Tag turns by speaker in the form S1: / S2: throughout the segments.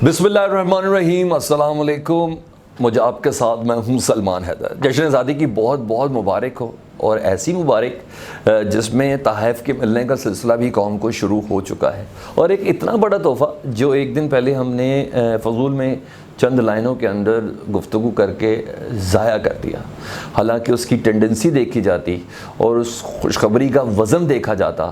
S1: بسم اللہ الرحمن الرحیم، السلام علیکم۔ مجھے آپ کے ساتھ میں ہوں سلمان حیدر۔ جشن آزادی کی بہت بہت مبارک ہو، اور ایسی مبارک جس میں تحائف کے ملنے کا سلسلہ بھی قوم کو شروع ہو چکا ہے، اور ایک اتنا بڑا تحفہ جو ایک دن پہلے ہم نے فضول میں چند لائنوں کے اندر گفتگو کر کے ضائع کر دیا، حالانکہ اس کی ٹینڈنسی دیکھی جاتی اور اس خوشخبری کا وزن دیکھا جاتا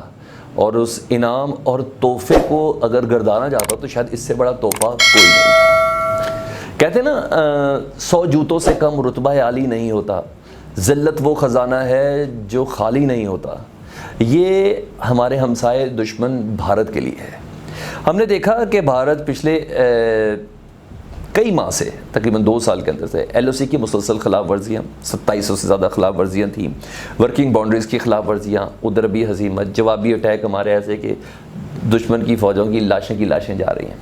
S1: اور اس انعام اور تحفے کو اگر گردانا جاتا تو شاید اس سے بڑا تحفہ کوئی نہیں تھا۔ کہتے ہیں نا 100 جوتوں سے کم رتبہ عالی نہیں ہوتا، ذلت وہ خزانہ ہے جو خالی نہیں ہوتا۔ یہ ہمارے ہمسائے دشمن بھارت کے لیے ہے۔ ہم نے دیکھا کہ بھارت پچھلے کئی ماہ سے تقریباً 2 سال کے اندر سے ایل او سی کی مسلسل خلاف ورزیاں، 2700 سے زیادہ خلاف ورزیاں تھیں، ورکنگ باؤنڈریز کی خلاف ورزیاں، ادھر بھی ہزیمت، جوابی اٹیک ہمارے ایسے کہ دشمن کی فوجوں کی لاشیں جا رہی ہیں،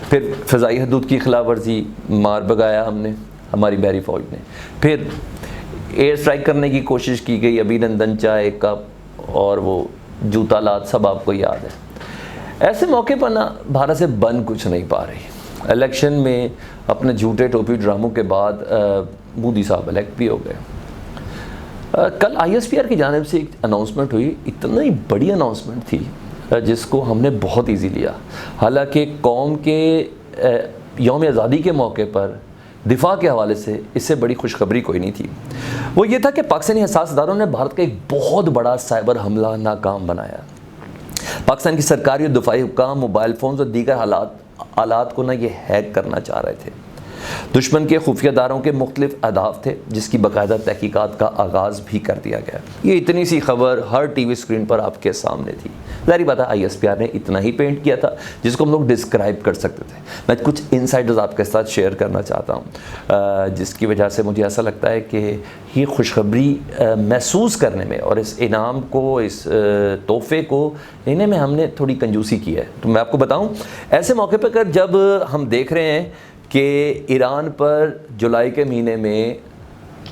S1: پھر فضائی حدود کی خلاف ورزی، مار بگایا ہم نے، ہماری بحری فوج نے، پھر ایئر اسٹرائک کرنے کی کوشش کی گئی، ابھی نندن چائے کپ اور وہ جوتا لات سب آپ کو یاد ہے۔ ایسے موقع پر نا بھارت سے بن کچھ نہیں پا رہی۔ الیکشن میں اپنے جھوٹے ٹوپی ڈراموں کے بعد مودی صاحب الیکٹ بھی ہو گئے۔ کل آئی ایس پی آر کی جانب سے ایک اناؤنسمنٹ ہوئی، اتنی بڑی اناؤنسمنٹ تھی جس کو ہم نے بہت ایزی لیا، حالانکہ قوم کے یوم آزادی کے موقع پر دفاع کے حوالے سے اس سے بڑی خوشخبری کوئی نہیں تھی۔ وہ یہ تھا کہ پاکستانی حساس اداروں نے بھارت کا ایک بہت بڑا سائبر حملہ ناکام بنایا۔ پاکستان کی سرکاری اور دفاعی حکام موبائل فونز اور دیگر آلات کو یہ ہیک کرنا چاہ رہے تھے۔ دشمن کے خفیہ اداروں کے مختلف اہداف تھے جس کی باقاعدہ تحقیقات کا آغاز بھی کر دیا گیا۔ یہ اتنی سی خبر ہر ٹی وی اسکرین پر آپ کے سامنے تھی۔ ظاہری بات ہے آئی ایس پی آر نے اتنا ہی پینٹ کیا تھا جس کو ہم لوگ ڈسکرائب کر سکتے تھے۔ میں کچھ انسائڈرز آپ کے ساتھ شیئر کرنا چاہتا ہوں جس کی وجہ سے مجھے ایسا لگتا ہے کہ یہ خوشخبری محسوس کرنے میں اور اس انعام کو، اس تحفے کو لینے میں ہم نے تھوڑی کنجوسی کی ہے۔ تو میں آپ کو بتاؤں، ایسے موقع پہ جب ہم دیکھ رہے ہیں کہ ایران پر جولائی کے مہینے میں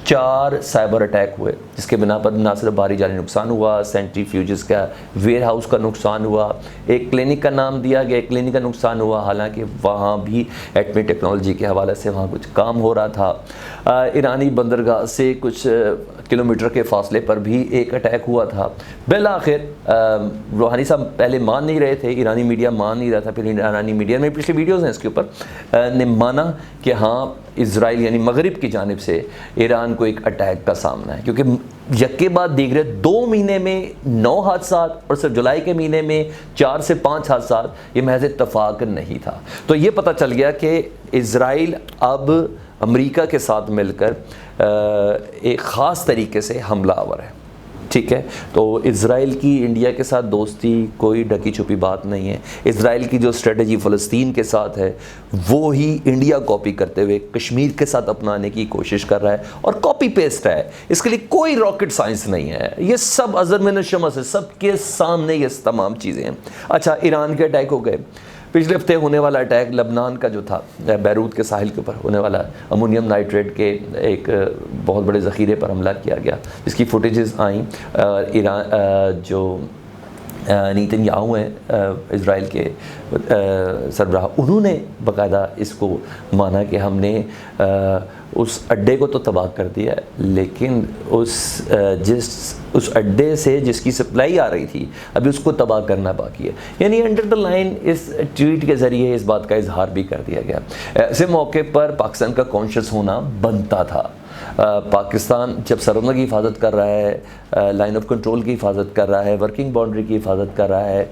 S1: 4 سائبر اٹیک ہوئے جس کے بنا پر نہ صرف بھاری جانی نقصان ہوا، سینٹریفیوجز کا ویئر ہاؤس کا نقصان ہوا، ایک کلینک کا نام دیا گیا، ایک کلینک کا نقصان ہوا، حالانکہ وہاں بھی ایٹمی ٹیکنالوجی کے حوالے سے وہاں کچھ کام ہو رہا تھا۔ ایرانی بندرگاہ سے کچھ کلومیٹر کے فاصلے پر بھی ایک اٹیک ہوا تھا۔ بالآخر روحانی صاحب پہلے مان نہیں رہے تھے، ایرانی میڈیا مان نہیں رہا تھا، پھر ایرانی میڈیا میں پچھلی ویڈیوز ہیں اس کے اوپر نے مانا کہ ہاں اسرائیل یعنی مغرب کی جانب سے ایران کو ایک اٹیک کا سامنا ہے، کیونکہ یکے بعد دیگرے 2 مہینے میں 9 حادثات اور صرف جولائی کے مہینے میں 4 سے 5 حادثات، یہ محض اتفاق نہیں تھا۔ تو یہ پتہ چل گیا کہ اسرائیل اب امریکہ کے ساتھ مل کر ایک خاص طریقے سے حملہ آور ہے، ٹھیک ہے۔ تو اسرائیل کی انڈیا کے ساتھ دوستی کوئی ڈھکی چھپی بات نہیں ہے۔ اسرائیل کی جو اسٹریٹجی فلسطین کے ساتھ ہے وہی انڈیا کاپی کرتے ہوئے کشمیر کے ساتھ اپنانے کی کوشش کر رہا ہے، اور کاپی پیسٹ ہے، اس کے لیے کوئی راکٹ سائنس نہیں ہے، یہ سب ازر من الشمس ہے، سب کے سامنے یہ تمام چیزیں ہیں۔ اچھا، ایران کے اٹیک ہو گئے۔ پچھلے ہفتے ہونے والا اٹیک لبنان کا جو تھا، بیروت کے ساحل کے اوپر ہونے والا امونیم نائٹریٹ کے ایک بہت بڑے ذخیرے پر حملہ کیا گیا، جس کی فوٹیجز آئیں۔ ایران جو نیتن یاہو ہیں اسرائیل کے سربراہ، انہوں نے باقاعدہ اس کو مانا کہ ہم نے اس اڈے کو تو تباہ کر دیا ہے، لیکن اس اڈے سے جس کی سپلائی آ رہی تھی ابھی اس کو تباہ کرنا باقی ہے۔ یعنی انڈر دا لائن اس ٹویٹ کے ذریعے اس بات کا اظہار بھی کر دیا گیا۔ ایسے موقع پر پاکستان کا کانشیس ہونا بنتا تھا۔ پاکستان جب سرحدوں کی حفاظت کر رہا ہے، لائن آف کنٹرول کی حفاظت کر رہا ہے، ورکنگ باؤنڈری کی حفاظت کر رہا ہے،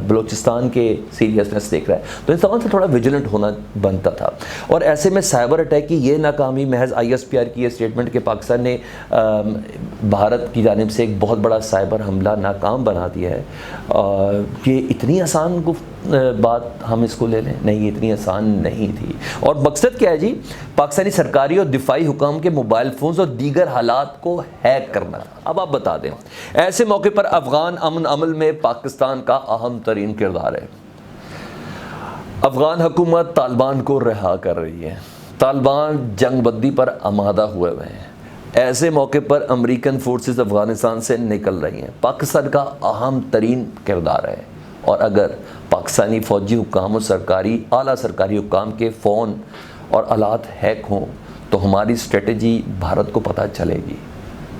S1: بلوچستان کے سیریسنس دیکھ رہا ہے، تو ان سوال سے تھوڑا ویجیلنٹ ہونا بنتا تھا۔ اور ایسے میں سائبر اٹیک کی یہ ناکامی محض آئی ایس پی آر کی یہ اسٹیٹمنٹ کہ پاکستان نے بھارت کی جانب سے ایک بہت بڑا سائبر حملہ ناکام بنا دیا ہے، یہ اتنی آسان بات ہم اس کو لے لیں؟ نہیں، اتنی آسان نہیں تھی۔ اور مقصد کیا ہے جی؟ پاکستانی سرکاری اور دفاعی حکام کے موبائل فونز اور دیگر حالات کو ہیک کرنا۔ اب آپ بتا دیں، ایسے موقع پر افغان امن عمل میں پاکستان کا اہم ترین کردار ہے۔ افغان حکومت طالبان کو رہا کر رہی ہے، طالبان جنگ بندی پر آمادہ ہوئے ہیں۔ ایسے موقع پر امریکن فورسز افغانستان سے نکل رہی ہیں، پاکستان کا اہم ترین کردار ہے۔ اور اگر پاکستانی فوجی حکام اور اعلیٰ سرکاری حکام کے فون اور آلات ہیک ہوں تو ہماری اسٹریٹجی بھارت کو پتہ چلے گی،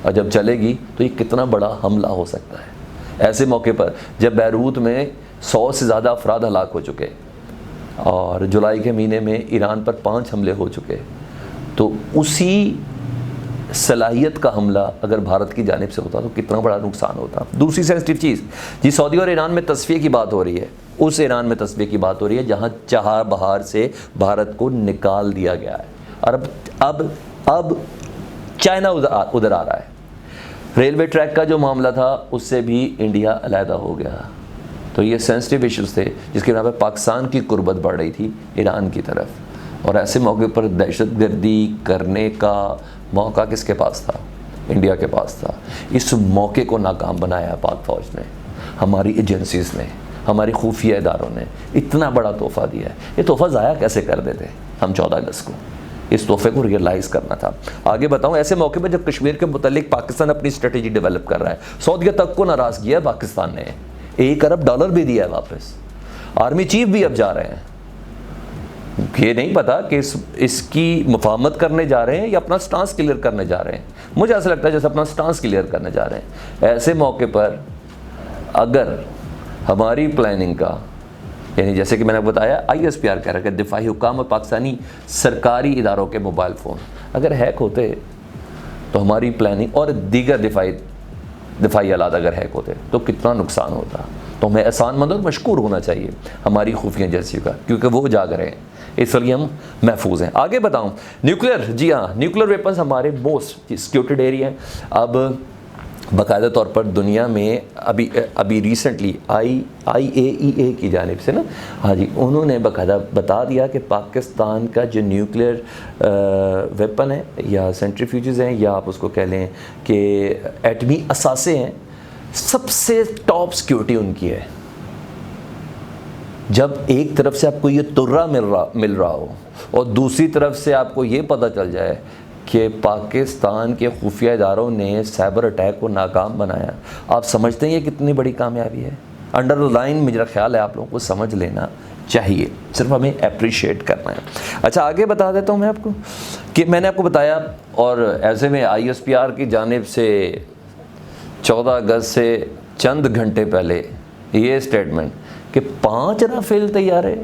S1: اور جب چلے گی تو یہ کتنا بڑا حملہ ہو سکتا ہے۔ ایسے موقع پر جب بیروت میں 100 سے زیادہ افراد ہلاک ہو چکے اور جولائی کے مہینے میں ایران پر 5 حملے ہو چکے، تو اسی صلاحیت کا حملہ اگر بھارت کی جانب سے ہوتا تو کتنا بڑا نقصان ہوتا۔ دوسری سینسٹیو چیز جی، سعودی اور ایران میں تصفیے کی بات ہو رہی ہے، اس ایران میں تصفیے کی بات ہو رہی ہے جہاں چہار بہار سے بھارت کو نکال دیا گیا ہے، اور اب چائنا ادھر آ رہا ہے۔ ریلوے ٹریک کا جو معاملہ تھا اس سے بھی انڈیا علیحدہ ہو گیا، تو یہ سینسٹیو ایشوز تھے جس کے بنا پر پاکستان کی قربت بڑھ رہی تھی ایران کی طرف، اور ایسے موقع پر دہشت گردی کرنے کا موقع کس کے پاس تھا؟ انڈیا کے پاس تھا۔ اس موقع کو ناکام بنایا پاک فوج نے، ہماری ایجنسیز نے، ہماری خفیہ اداروں نے اتنا بڑا تحفہ دیا ہے۔ یہ تحفہ ضائع کیسے کر دیتے ہم 14 اگست کو؟ اس تحفے کو ریئلائز کرنا تھا۔ آگے بتاؤں، ایسے موقع پہ جب کشمیر کے متعلق پاکستان اپنی اسٹریٹجی ڈیولپ کر رہا ہے، سعودیہ تک کو ناراض کیا ہے پاکستان نے، $1 ارب بھی دیا ہے واپس، آرمی چیف بھی اب جا رہے ہیں۔ یہ نہیں پتا کہ اس کی مفاہمت کرنے جا رہے ہیں یا اپنا سٹانس کلیئر کرنے جا رہے ہیں، مجھے ایسا لگتا ہے جیسے اپنا سٹانس کلیئر کرنے جا رہے ہیں۔ ایسے موقع پر اگر ہماری پلاننگ کا، یعنی جیسے کہ میں نے بتایا ISPR کہہ رہا ہے کہ دفاعی حکام اور پاکستانی سرکاری اداروں کے موبائل فون اگر ہیک ہوتے تو ہماری پلاننگ اور دیگر دفاعی آلات اگر ہیک ہوتے تو کتنا نقصان ہوتا۔ تو ہمیں احسان مند اور مشکور ہونا چاہیے ہماری خفیہ ایجنسیوں کا، کیونکہ وہ جاگ رہے ہیں، اس لیے ہم محفوظ ہیں۔ آگے بتاؤں، نیوکلیر، جی ہاں، نیوکلیر ویپنز ہمارے موسٹ سیکیورٹیڈ ایریا ہیں۔ اب باقاعدہ طور پر دنیا میں ابھی ریسنٹلی IAEA کی جانب سے نا، ہاں جی، انہوں نے باقاعدہ بتا دیا کہ پاکستان کا جو نیوکلیر ویپن ہے یا سینٹریفیوجز ہیں یا آپ اس کو کہہ لیں کہ ایٹمی اثاثے ہیں، سب سے ٹاپ سیکیورٹی ان کی ہے۔ جب ایک طرف سے آپ کو یہ ترہ مل رہا ہو اور دوسری طرف سے آپ کو یہ پتہ چل جائے کہ پاکستان کے خفیہ اداروں نے سائبر اٹیک کو ناکام بنایا، آپ سمجھتے ہیں یہ کتنی بڑی کامیابی ہے؟ انڈر لائن میرا خیال ہے آپ لوگوں کو سمجھ لینا چاہیے، صرف ہمیں اپریشیٹ کرنا ہے۔ اچھا، آگے بتا دیتا ہوں میں آپ کو کہ میں نے آپ کو بتایا، اور ایسے میں ISPR کی جانب سے 14 اگست سے چند گھنٹے پہلے یہ اسٹیٹمنٹ کہ 5 رافیل طیارے،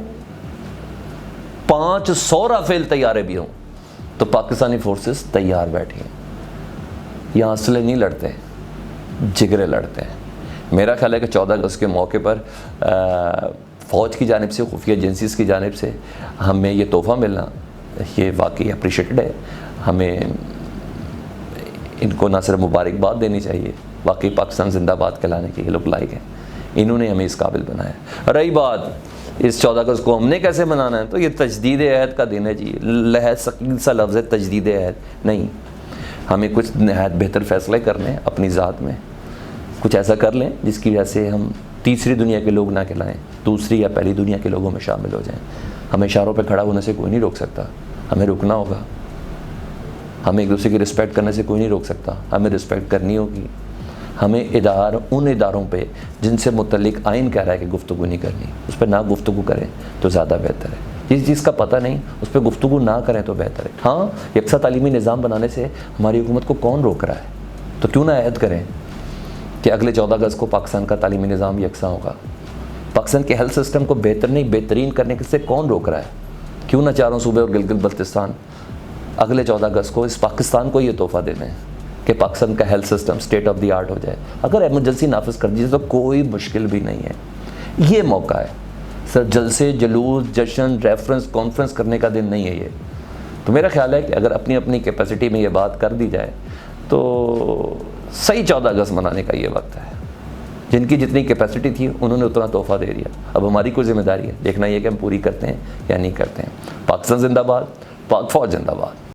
S1: 500 رافیل طیارے بھی ہوں تو پاکستانی فورسز تیار بیٹھی ہیں۔ یہاں اسلحے نہیں لڑتے، جگرے لڑتے ہیں۔ میرا خیال ہے کہ 14 اگست کے موقع پر فوج کی جانب سے، خفیہ ایجنسیز کی جانب سے ہمیں یہ تحفہ ملنا یہ واقعی اپریشیٹڈ ہے۔ ہمیں ان کو نہ صرف مبارکباد دینی چاہیے، واقعی پاکستان زندہ باد کہلانے کے یہ لوگ لائق ہیں، انہوں نے ہمیں اس قابل بنایا۔ رہی بات اس 14 اگست کو ہم نے کیسے منانا ہے، تو یہ تجدید عہد کا دن ہے جی، لحظ ثقیل سا لفظ ہے تجدید عہد نہیں، ہمیں کچھ نہایت بہتر فیصلے کرنے ہیں اپنی ذات میں، کچھ ایسا کر لیں جس کی وجہ سے ہم تیسری دنیا کے لوگ نہ کہلائیں، دوسری یا پہلی دنیا کے لوگوں میں شامل ہو جائیں۔ ہمیں اشاروں پہ کھڑا ہونے سے کوئی نہیں روک سکتا، ہمیں رکنا ہوگا۔ ہمیں ایک دوسرے کی رسپیکٹ کرنے سے کوئی نہیں روک سکتا، ہمیں رسپیکٹ کرنی ہوگی۔ ہمیں ان اداروں پہ جن سے متعلق آئین کہہ رہا ہے کہ گفتگو نہیں کرنی، اس پہ نہ گفتگو کریں تو زیادہ بہتر ہے۔ جس چیز کا پتہ نہیں اس پہ گفتگو نہ کریں تو بہتر ہے۔ ہاں، یکساں تعلیمی نظام بنانے سے ہماری حکومت کو کون روک رہا ہے؟ تو کیوں نہ عہد کریں کہ اگلے 14 اگست کو پاکستان کا تعلیمی نظام یکساں ہوگا۔ پاکستان کے ہیلتھ سسٹم کو بہتر نہیں بہترین کرنے سے کون روک رہا ہے؟ کیوں نہ چاروں صوبے اور گلگت بلتستان اگلے 14 اگست کو اس پاکستان کو یہ تحفہ دے دیں کہ پاکستان کا health system state of the art ہو جائے۔ اگر ایمرجنسی نافذ کر دیجیے تو کوئی مشکل بھی نہیں ہے، یہ موقع ہے سر، جلسے جلوس جشن ریفرنس کانفرنس کرنے کا دن نہیں ہے یہ۔ تو میرا خیال ہے کہ اگر اپنی اپنی کیپیسٹی میں یہ بات کر دی جائے تو صحیح 14 اگست منانے کا یہ وقت ہے۔ جن کی جتنی کیپیسٹی تھی انہوں نے اتنا تحفہ دے دیا، اب ہماری کوئی ذمہ داری ہے دیکھنا یہ کہ ہم پوری کرتے ہیں یا نہیں کرتے ہیں۔ پاکستان زندہ باد، پاک فوج زندہ باد۔